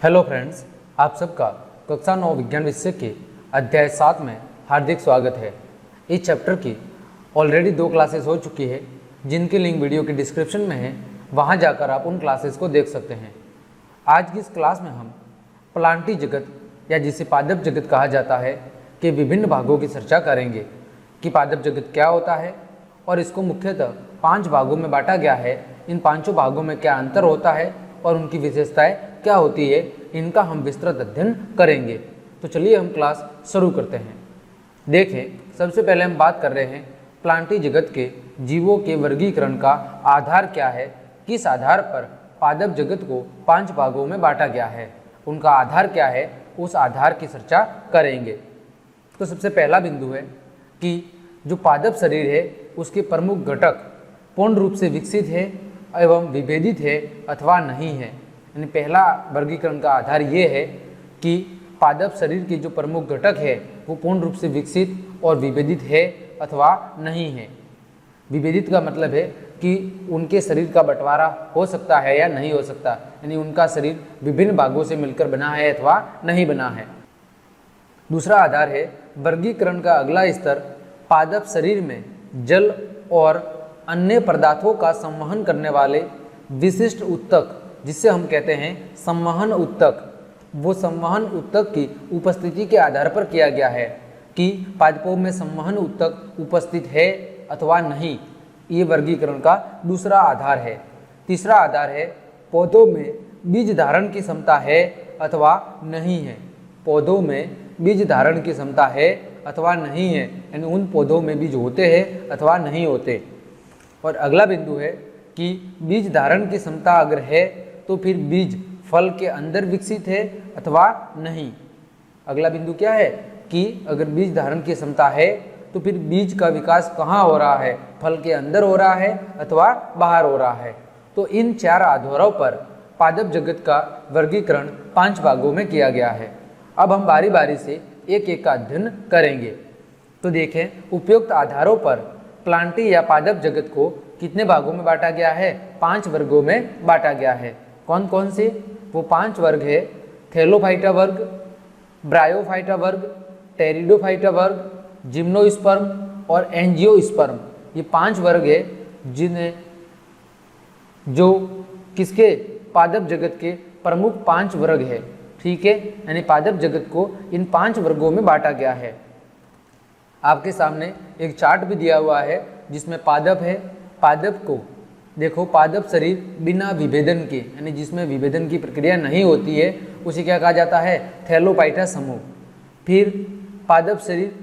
Hello friends, आप सबका कक्षा 9 विज्ञान विषय के अध्याय 7 में हार्दिक स्वागत है। इस चैप्टर की ऑलरेडी 2 क्लासेस हो चुकी है, जिनकी लिंक वीडियो के डिस्क्रिप्शन में है, वहां जाकर आप उन क्लासेस को देख सकते हैं। आज की इस क्लास में हम प्लांटी जगत या जिसे पादप जगत कहा जाता है के विभिन्न भागों की चर्चा करेंगे कि पादप जगत क्या होता है और इसको मुख्यतः 5 भागों में बांटा गया है। इन पांचों भागों में क्या अंतर होता है और उनकी विशेषताएं क्या होती है, इनका हम विस्तृत अध्ययन करेंगे। तो चलिए हम क्लास शुरू करते हैं। देखें, सबसे पहले हम बात कर रहे हैं प्लांटी जगत के जीवों के वर्गीकरण का आधार क्या है, किस आधार पर पादप जगत को 5 भागों में बांटा गया है, उनका आधार क्या है, उस आधार की चर्चा करेंगे। तो सबसे पहला बिंदु है कि जो पादप शरीर है उसके प्रमुख घटक पूर्ण रूप से विकसित है एवं विभेदित है अथवा नहीं है। यानी पहला वर्गीकरण का आधार ये है कि पादप शरीर के जो प्रमुख घटक है वो पूर्ण रूप से विकसित और विभेदित है अथवा नहीं है। विभेदित का मतलब है कि उनके शरीर का बंटवारा हो सकता है या नहीं हो सकता, यानी उनका शरीर विभिन्न भागों से मिलकर बना है अथवा नहीं बना है। दूसरा आधार है वर्गीकरण का अगला स्तर पादप शरीर में जल और अन्य पदार्थों का संवहन करने वाले विशिष्ट ऊतक, जिसे हम कहते हैं संवहन ऊतक, वो संवहन ऊतक की उपस्थिति के आधार पर किया गया है कि पादपों में संवहन ऊतक उपस्थित है अथवा नहीं। ये वर्गीकरण का दूसरा आधार है। तीसरा आधार है पौधों में बीज धारण की क्षमता है अथवा नहीं है। पौधों में बीज धारण की क्षमता है अथवा नहीं है, यानी उन पौधों में बीज होते हैं अथवा नहीं होते। और अगला बिंदु है कि बीज धारण की क्षमता अगर है तो फिर बीज फल के अंदर विकसित है अथवा नहीं। अगला बिंदु क्या है कि अगर बीज धारण की क्षमता है तो फिर बीज का विकास कहाँ हो रहा है, फल के अंदर हो रहा है अथवा बाहर हो रहा है। तो इन 4 आधारों पर पादप जगत का वर्गीकरण 5 भागों में किया गया है। अब हम बारी बारी से एक एक का अध्ययन करेंगे। तो देखें, उपयुक्त आधारों पर प्लांटी या पादप जगत को कितने भागों में बांटा गया है? 5 वर्गों में बांटा गया है। कौन कौन से? वो 5 वर्ग है थैलोफाइटा वर्ग, ब्रायोफाइटा वर्ग, टेरिडोफाइटा वर्ग, जिम्नोस्पर्म और एंजियोस्पर्म। ये 5 वर्ग है जिन्हें जो किसके पादप जगत के प्रमुख 5 वर्ग है। ठीक है, यानी पादप जगत को इन 5 वर्गों में बांटा गया है। आपके सामने एक चार्ट भी दिया हुआ है जिसमें पादप है। पादप को देखो, पादप शरीर बिना विभेदन के, यानी जिसमें विभेदन की प्रक्रिया नहीं होती है, उसे क्या कहा जाता है? थैलोफाइटा समूह। फिर पादप शरीर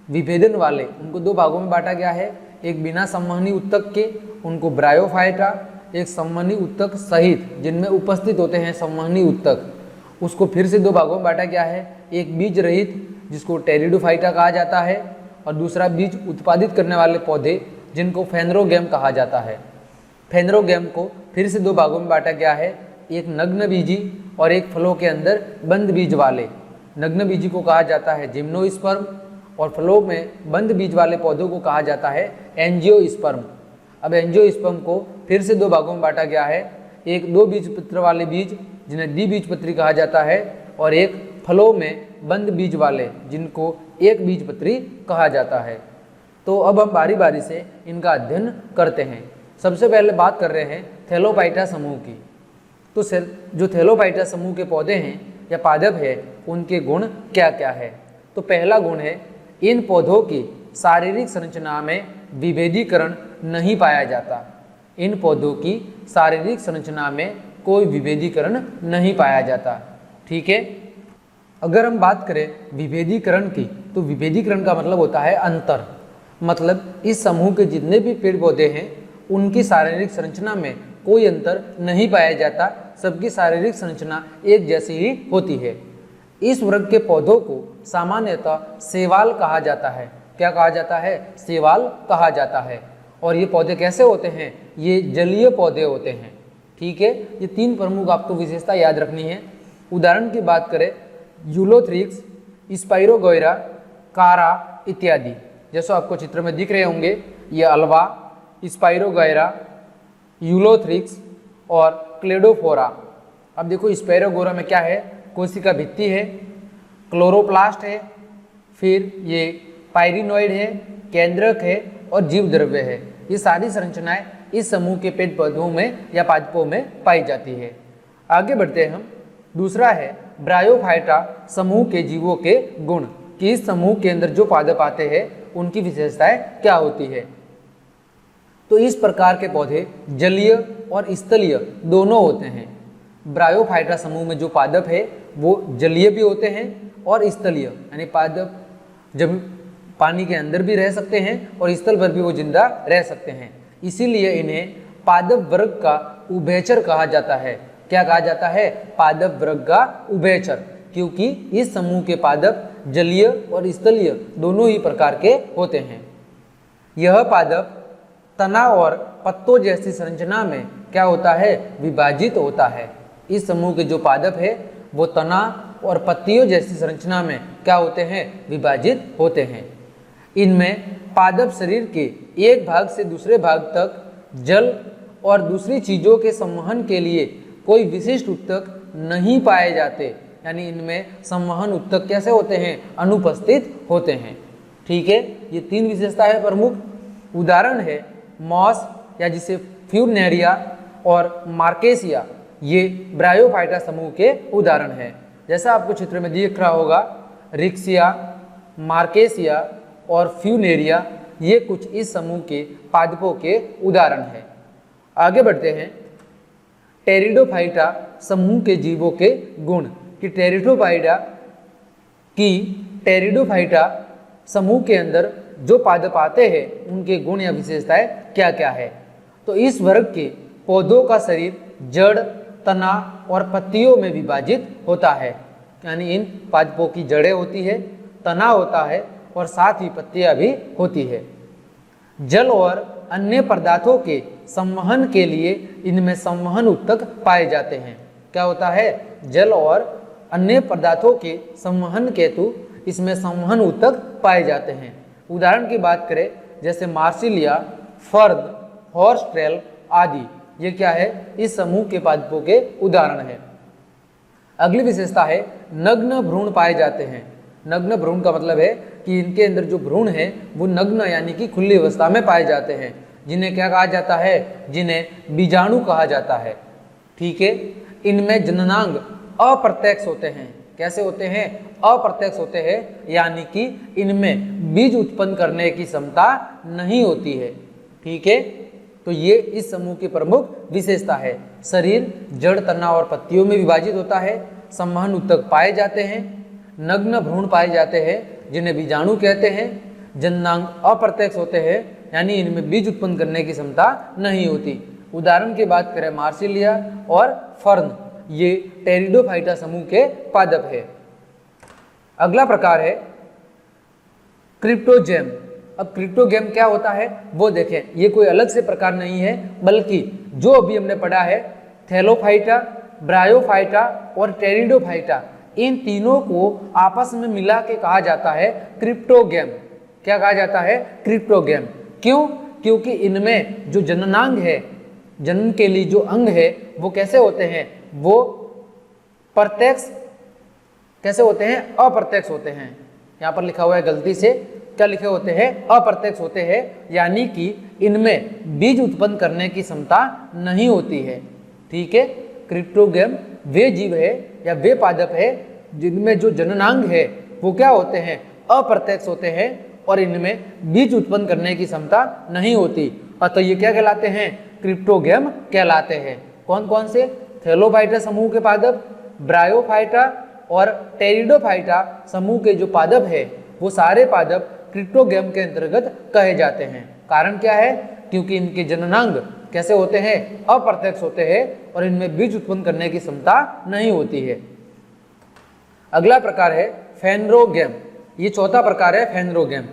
विभेदन वाले, उनको 2 भागों में बांटा गया है। एक बिना संवहनी ऊतक के, उनको ब्रायोफाइटा, एक संवहनी ऊतक सहित जिनमें उपस्थित होते हैं संवहनी ऊतक, उसको फिर से 2 भागों में बांटा गया है। एक बीज रहित जिसको टेरिडोफाइटा कहा जाता है और दूसरा बीज उत्पादित करने वाले पौधे जिनको फेनरोगैम कहा जाता है। फेनरोगैम को फिर से 2 भागों में बांटा गया है। एक नग्न बीजी और एक फलों के अंदर बंद बीज वाले। नग्न बीजी को कहा जाता है जिम्नोस्पर्म और फलों में बंद बीज वाले पौधों को कहा जाता है एंजियोस्पर्म। अब एंजियोस्पर्म को फिर से 2 भागों में बांटा गया है। एक 2 बीजपत्र वाले बीज जिन्हें द्विबीजपत्री कहा जाता है और एक फलों में बंद बीज वाले जिनको एक बीजपत्री कहा जाता है। तो अब हम बारी बारी से इनका अध्ययन करते हैं। सबसे पहले बात कर रहे हैं थैलोफाइटा समूह की। तो जो थैलोफाइटा समूह के पौधे हैं या पादप है, उनके गुण क्या क्या है? तो पहला गुण है इन पौधों की शारीरिक संरचना में विभेदीकरण नहीं पाया जाता। इन पौधों की शारीरिक संरचना में कोई विभेदीकरण नहीं पाया जाता। ठीक है, अगर हम बात करें विभेदीकरण की, तो विभेदीकरण का मतलब होता है अंतर। मतलब इस समूह के जितने भी पेड़ पौधे हैं उनकी शारीरिक संरचना में कोई अंतर नहीं पाया जाता, सबकी शारीरिक संरचना एक जैसी ही होती है। इस वर्ग के पौधों को सामान्यतः शैवाल कहा जाता है। क्या कहा जाता है? शैवाल कहा जाता है। और ये पौधे कैसे होते हैं? ये जलीय पौधे होते हैं। ठीक है, ये 3 प्रमुख आपको विशेषता याद रखनी है। उदाहरण की बात करें, यूलोथ्रिक्स, स्पाइरोगोइरा, कारा इत्यादि, जैसे आपको चित्र में दिख रहे होंगे, ये अल्वा, स्पाइरोगोइरा, यूलोथ्रिक्स और क्लेडोफोरा। अब देखो स्पेरोगोरा में क्या है, कोशिका भित्ति है, क्लोरोप्लास्ट है, फिर ये पायरिनोइड है, केंद्रक है और जीव द्रव्य है। ये सारी संरचनाएं इस समूह के पेड़ पौधों में या पादपों में पाई जाती है। आगे बढ़ते हैं हम। दूसरा है ब्रायोफाइटा समूह के जीवों के गुण, कि इस समूह के अंदर जो पादप आते हैं उनकी विशेषताएं क्या होती है। तो इस प्रकार के पौधे जलीय और स्थलीय दोनों होते हैं। ब्रायोफाइटा समूह में जो पादप है वो जलीय भी होते हैं और स्थलीय, यानी पादप जब पानी के अंदर भी रह सकते हैं और स्थल पर भी वो जिंदा रह सकते हैं। इसीलिए इन्हें पादप वर्ग का उभयचर कहा जाता है। क्या कहा जाता है? पादप वर्ग का उभयचर, क्योंकि इस समूह के पादप जलीय और स्थलीय दोनों ही प्रकार के होते हैं। यह पादप तना और पत्तों जैसी संरचना में क्या होता है? विभाजित होता है। इस समूह के जो पादप है वो तना और पत्तियों जैसी संरचना में क्या होते हैं? विभाजित होते हैं। इनमें पादप शरीर के एक भाग से दूसरे भाग तक जल और दूसरी चीजों के संवहन के लिए कोई विशिष्ट उत्तक नहीं पाए जाते, यानी इनमें संवहन उत्तक कैसे होते हैं? अनुपस्थित होते हैं। ठीक है, ये तीन विशेषताएं प्रमुख। उदाहरण है मॉस या जिसे फ्यूनेरिया और मार्केसिया, ये ब्रायोफाइटा समूह के उदाहरण है। जैसा आपको चित्र में दिख रहा होगा, रिक्सिया, मार्केसिया और फ्यूनेरिया ये कुछ इस समूह के पादपों के उदाहरण हैं। आगे बढ़ते हैं। टेरिडोफाइटा समूह के जीवों के गुण, कि टेरिडोफाइटा समूह के अंदर जो पादप आते हैं उनके गुण या विशेषताएं क्या क्या है। तो इस वर्ग के पौधों का शरीर जड़, तना और पत्तियों में विभाजित होता है, यानी इन पादपों की जड़ें होती है, तना होता है और साथ ही पत्तियां भी होती है। जल और अन्य पदार्थों के संवहन के लिए इनमें संवहन उत्तक पाए जाते हैं। क्या होता है? जल और अन्य पदार्थों के संवहन हेतु इसमें संवहन उत्तक पाए जाते हैं। उदाहरण की बात करें जैसे मार्सिलिया, फर्द, हॉर्सट्रेल आदि, ये क्या है? इस समूह के पादपों के उदाहरण है। अगली विशेषता है नग्न भ्रूण पाए जाते हैं। नग्न भ्रूण का मतलब है कि इनके अंदर जो भ्रूण है वो नग्न यानी कि खुली अवस्था में पाए जाते हैं, जिन्हें क्या कहा जाता है? जिन्हें बीजाणु कहा जाता है। ठीक है, इनमें जननांग अप्रत्यक्ष होते हैं। कैसे होते हैं? अप्रत्यक्ष होते हैं, यानी कि इनमें बीज उत्पन्न करने की क्षमता नहीं होती है। ठीक है, तो ये इस समूह की प्रमुख विशेषता है। शरीर जड़, तना और पत्तियों में विभाजित होता है, संवहन उत्तक पाए जाते हैं, नग्न भ्रूण पाए जाते हैं जिन्हें बीजाणु कहते हैं, जननांग अप्रत्यक्ष होते हैं, यानी इनमें बीज उत्पन्न करने की क्षमता नहीं होती। उदाहरण की बात करें मार्सिलिया और फर्न, ये टेरिडोफाइटा समूह के पादप है। अगला प्रकार है क्रिप्टोगेम। अब क्रिप्टोगेम क्या होता है वो देखें। ये कोई अलग से प्रकार नहीं है, बल्कि जो अभी हमने पढ़ा है थैलोफाइटा, ब्रायोफाइटा और टेरिडोफाइटा, इन तीनों को आपस में मिला के कहा जाता है क्रिप्टोगेम। क्या कहा जाता है? क्रिप्टोगेम। क्यों? क्योंकि इनमें जो जननांग है, जनन के लिए जो अंग है वो कैसे होते हैं? वो प्रत्यक्ष कैसे होते हैं? अप्रत्यक्ष होते हैं। यहाँ पर लिखा हुआ है गलती से, क्या लिखे होते हैं? अप्रत्यक्ष होते हैं, यानी कि इनमें बीज उत्पन्न करने की क्षमता नहीं होती है। ठीक है, क्रिप्टोगेम वे जीव है या वे पादप है जिनमें जो जननांग है वो क्या होते हैं? अप्रत्यक्ष होते हैं और इनमें बीज उत्पन्न करने की क्षमता नहीं होती। अतः ये क्या कहलाते हैं? क्रिप्टोगेम कहलाते हैं। कौन कौन से? थैलोफाइटा समूह के पादप, ब्रायोफाइटा और टेरिडोफाइटा समूह के जो पादप है वो सारे पादप क्रिप्टोगेम के अंतर्गत कहे जाते हैं। कारण क्या है? क्योंकि इनके जननांग कैसे होते हैं? अप्रत्यक्ष होते हैं और इनमें बीज उत्पन्न करने की क्षमता नहीं होती है। अगला प्रकार है फेनरोगेम। ये चौथा प्रकार है फेनरोगेम।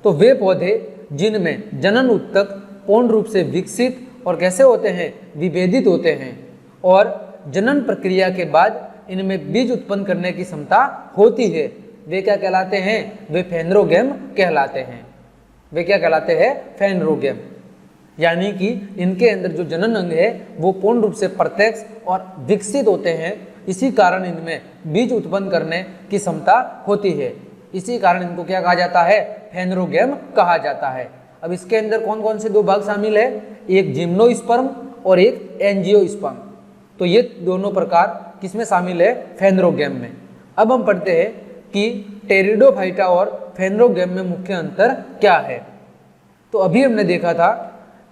तो वे पौधे जिनमें जनन उत्तक पूर्ण रूप से विकसित और कैसे होते हैं? विभेदित होते हैं, और जनन प्रक्रिया के बाद इनमें बीज उत्पन्न करने की क्षमता होती है, वे क्या कहलाते हैं? वे फेनरोगेम कहलाते हैं। वे क्या कहलाते हैं? फेनरोगेम। यानी कि इनके अंदर जो जनन अंग है वो पूर्ण रूप से प्रत्यक्ष और विकसित होते हैं। इसी कारण इनमें बीज उत्पन्न करने की क्षमता होती है। इसी कारण इनको क्या कहा जाता है? फेनरोगैम कहा जाता है। अब इसके अंदर कौन कौन से दो भाग शामिल है? एक जिम्नोस्पर्म और एक एंजियोस्पर्म। तो ये दोनों प्रकार किसमें शामिल है? फेनरोगैम में। अब हम पढ़ते हैं कि टेरिडोफाइटा और फेनरोगैम में मुख्य अंतर क्या है। तो अभी हमने देखा था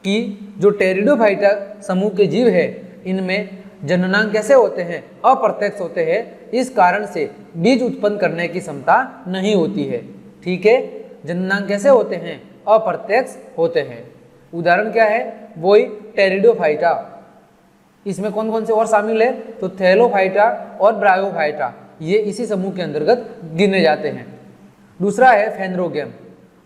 कि जो टेरिडोफाइटा समूह के जीव है इनमें जननांग कैसे होते हैं? अप्रत्यक्ष होते हैं। इस कारण से बीज उत्पन्न करने की क्षमता नहीं होती है। ठीक है, जननांग कैसे होते हैं? अप्रत्यक्ष होते हैं। उदाहरण क्या है? वही टेरिडोफाइटा। इसमें कौन कौन से और शामिल है? तो थैलोफाइटा और ब्रायोफाइटा, ये इसी समूह के अंतर्गत गिने जाते हैं। दूसरा है फेनरोगैम।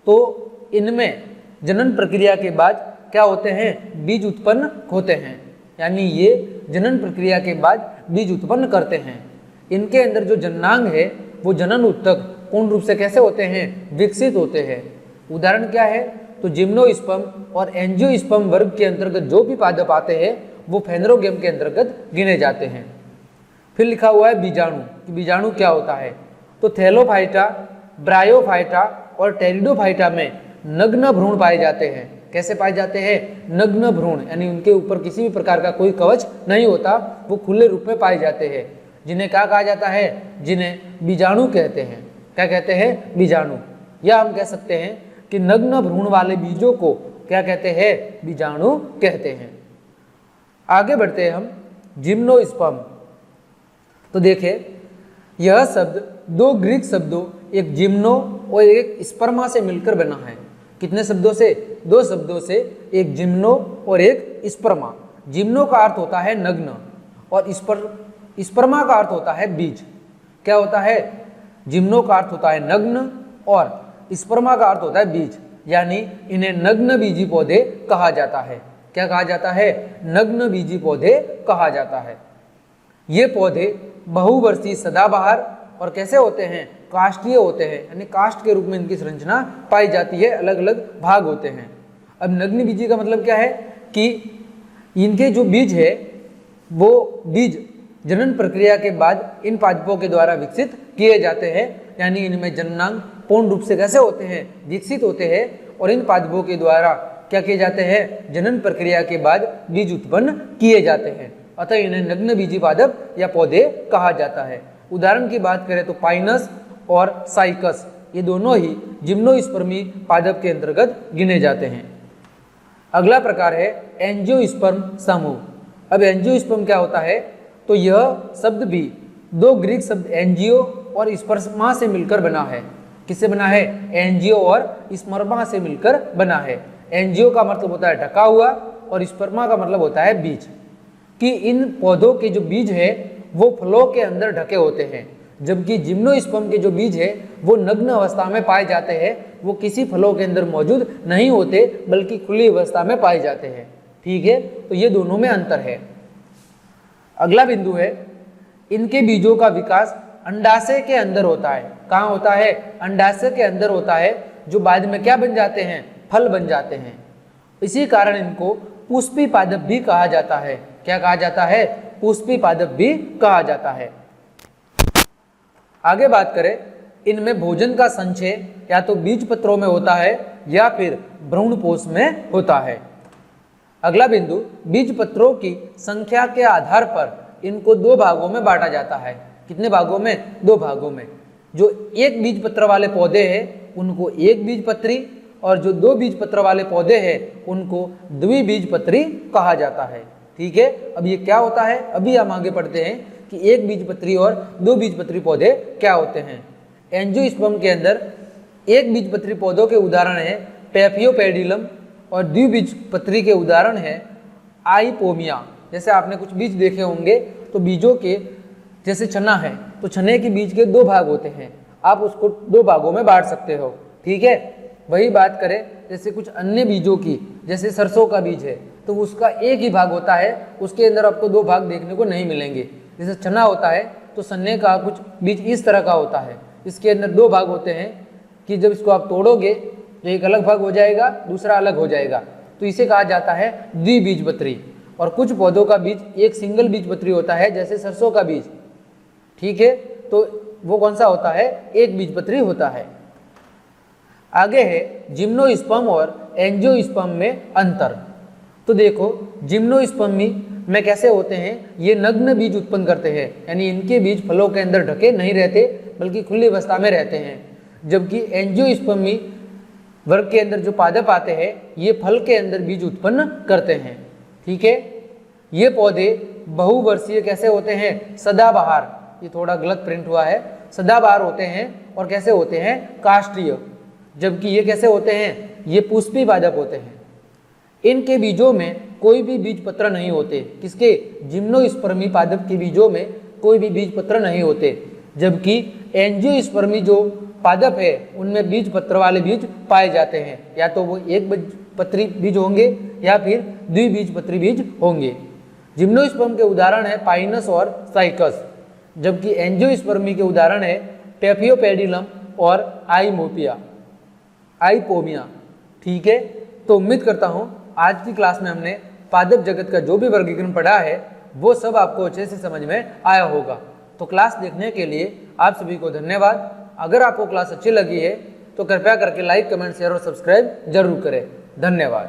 तो इनमें जनन प्रक्रिया के बाद क्या होते हैं? बीज उत्पन्न होते हैं, यानी ये जनन प्रक्रिया के बाद बीज उत्पन्न करते हैं। इनके अंदर जो जननांग है वो जनन उत्तक पूर्ण रूप से कैसे होते हैं? विकसित होते हैं। उदाहरण क्या है? तो जिम्नोस्पर्म और एंजियोस्पर्म वर्ग के अंतर्गत जो भी पादप आते हैं वो फेनरोगैम के अंतर्गत गिने जाते हैं। फिर लिखा हुआ है बीजाणु, कि बीजाणु क्या होता है? तो थैलोफाइटा, ब्रायोफाइटा और टेरिडोफाइटा में नग्न भ्रूण पाए जाते हैं। कैसे पाए जाते हैं? नग्न भ्रूण, यानी उनके ऊपर किसी भी प्रकार का कोई कवच नहीं होता, वो खुले रूप में पाए जाते हैं। जिन्हें क्या कहा जाता है? जिन्हें बीजाणु कहते हैं। क्या कहते हैं? बीजाणु। या हम कह सकते हैं कि नग्न भ्रूण वाले बीजों को क्या कहते हैं? बीजाणु कहते हैं। आगे बढ़ते हैं हम जिम्नोस्पर्म। तो देखिए, यह शब्द दो ग्रीक शब्दों एक जिम्नो और एक स्पर्मा से मिलकर बना है। कितने शब्दों से? दो शब्दों से, एक जिम्नो और एक स्पर्मा। जिम्नो का अर्थ होता है नग्न और स्पर्मा का अर्थ होता है बीज। क्या होता है? जिम्नो का अर्थ होता है नग्न और स्पर्मा का अर्थ होता है बीज, यानी इन्हें नग्न बीजी पौधे कहा जाता है। क्या कहा जाता है? नग्न बीजी पौधे कहा जाता है। ये पौधे बहुवर्षीय सदाबहार और कैसे होते हैं? काष्ठीय होते हैं, यानी काष्ठ के रूप में इनकी संरचना पाई जाती है, अलग अलग भाग होते हैं। अब नग्न बीजी का मतलब क्या है? कि इनके जो बीज है वो बीज जनन प्रक्रिया के बाद इन पादपों के द्वारा विकसित किए जाते हैं, यानी इनमें जननांग पूर्ण रूप से कैसे होते हैं? विकसित होते हैं। और इन पादपों के द्वारा क्या किए जाते हैं? जनन प्रक्रिया के बाद बीज उत्पन्न किए जाते हैं। अतः इन्हें नग्न बीजी पादप या पौधे कहा जाता है। उदाहरण की बात करें तो पाइनस और साइकस, ये दोनों ही जिम्नोस्पर्मी पादप के अंतर्गत गिने जाते हैं। अगला प्रकार है एंजियोस्पर्म समूह। अब एंजियोस्पर्म क्या होता है? तो यह शब्द भी दो ग्रीक शब्द एंजियो और स्पर्मा से मिलकर बना है। किससे बना है? एंजियो और स्पर्मा से मिलकर बना है। एंजियो का मतलब होता है ढका हुआ और स्पर्मा का मतलब होता है बीज। कि इन पौधों के जो बीज है वो फलों के अंदर ढके होते हैं, जबकि जिम्नोस्पर्म के जो बीज है वो नग्न अवस्था में पाए जाते हैं। वो किसी फलों के अंदर मौजूद नहीं होते, बल्कि खुली अवस्था में पाए जाते हैं। ठीक है, तो ये दोनों में अंतर है। अगला बिंदु है, इनके बीजों का विकास अंडाशय के अंदर होता है। कहाँ होता है? अंडाशय के अंदर होता है, जो बाद में क्या बन जाते हैं? फल बन जाते हैं। इसी कारण इनको पुष्पी पादप भी कहा जाता है। क्या कहा जाता है? पुष्पी पादप भी कहा जाता है। आगे बात करें, इनमें भोजन का संचय या तो बीज पत्रों में होता है या फिर भ्रूणपोष में होता है। अगला बिंदु, बीज पत्रों की संख्या के आधार पर इनको दो भागों में बांटा जाता है। कितने भागों में? दो भागों में। जो एक बीज पत्र वाले पौधे हैं उनको एक बीज पत्री, और जो दो बीज पत्र वाले पौधे हैं उनको द्विबीजपत्री कहा जाता है। ठीक है, अब ये क्या होता है? अभी हम आगे पढ़ते हैं कि एक बीजपत्री और दो बीजपत्री पौधे क्या होते हैं। एंजियोस्पर्म के अंदर एक बीजपत्री पौधों के उदाहरण है पैफियोपेडिलम और द्विबीजपत्री के उदाहरण है आइपोमिया। जैसे आपने कुछ बीज देखे होंगे तो बीजों के जैसे चना है तो चने के बीज के दो भाग होते हैं, आप उसको दो भागों में बांट सकते हो। ठीक है, वही बात करें जैसे कुछ अन्य बीजों की, जैसे सरसों का बीज है तो उसका एक ही भाग होता है, उसके अंदर आपको दो भाग देखने को नहीं मिलेंगे। जैसे चना होता है तो चने का कुछ बीज इस तरह का होता है, इसके अंदर दो भाग होते हैं कि जब इसको आप तोड़ोगे तो एक अलग भाग हो जाएगा, दूसरा अलग हो जाएगा। तो इसे कहा जाता है द्विबीजपत्री। और कुछ पौधों का बीज एक सिंगल बीजपत्री होता है, जैसे सरसों का बीज, ठीक है, तो वो कौन सा होता है, एक बीजपत्री होता है। आगे है जिम्नोस्पर्म और एंजियोस्पर्म में अंतर। तो देखो जिम्नोस्पर्मी में कैसे होते हैं, ये नग्न बीज उत्पन्न करते हैं, यानी इनके बीज फलों के अंदर ढके नहीं रहते बल्कि खुली अवस्था में रहते हैं। जबकि एंजियोस्पर्मी वर्ग के अंदर जो पादप आते हैं ये फल के अंदर बीज उत्पन्न करते हैं, ठीक है। ये पौधे बहुवर्षीय कैसे होते हैं, सदाबहार, ये थोड़ा गलत प्रिंट हुआ है, सदाबहार होते हैं और कैसे होते हैं, काष्ठीय। जबकि ये कैसे होते हैं, ये पुष्पी पादप होते हैं। इनके बीजों में कोई भी बीज पत्र नहीं होते, किसके, जिम्नोस्पर्मी पादप के बीजों में कोई भी बीज पत्र नहीं होते। जबकि एंजियोस्पर्मी जो पादप है उनमें बीज पत्र वाले बीज पाए जाते हैं, या तो वो एक बीजपत्री बीज होंगे या फिर द्विबीजपत्री बीज होंगे। जिम्नोस्पर्म के उदाहरण है पाइनस और साइकस, जबकि एंजियोस्पर्मी के उदाहरण है टेफियोपेडिलम और आइपोमिया, ठीक है। तो उम्मीद करता हूँ आज की क्लास में हमने पादप जगत का जो भी वर्गीकरण पढ़ा है वो सब आपको अच्छे से समझ में आया होगा। तो क्लास देखने के लिए आप सभी को धन्यवाद। अगर आपको क्लास अच्छी लगी है तो कृपया करके लाइक, कमेंट, शेयर और सब्सक्राइब जरूर करें। धन्यवाद।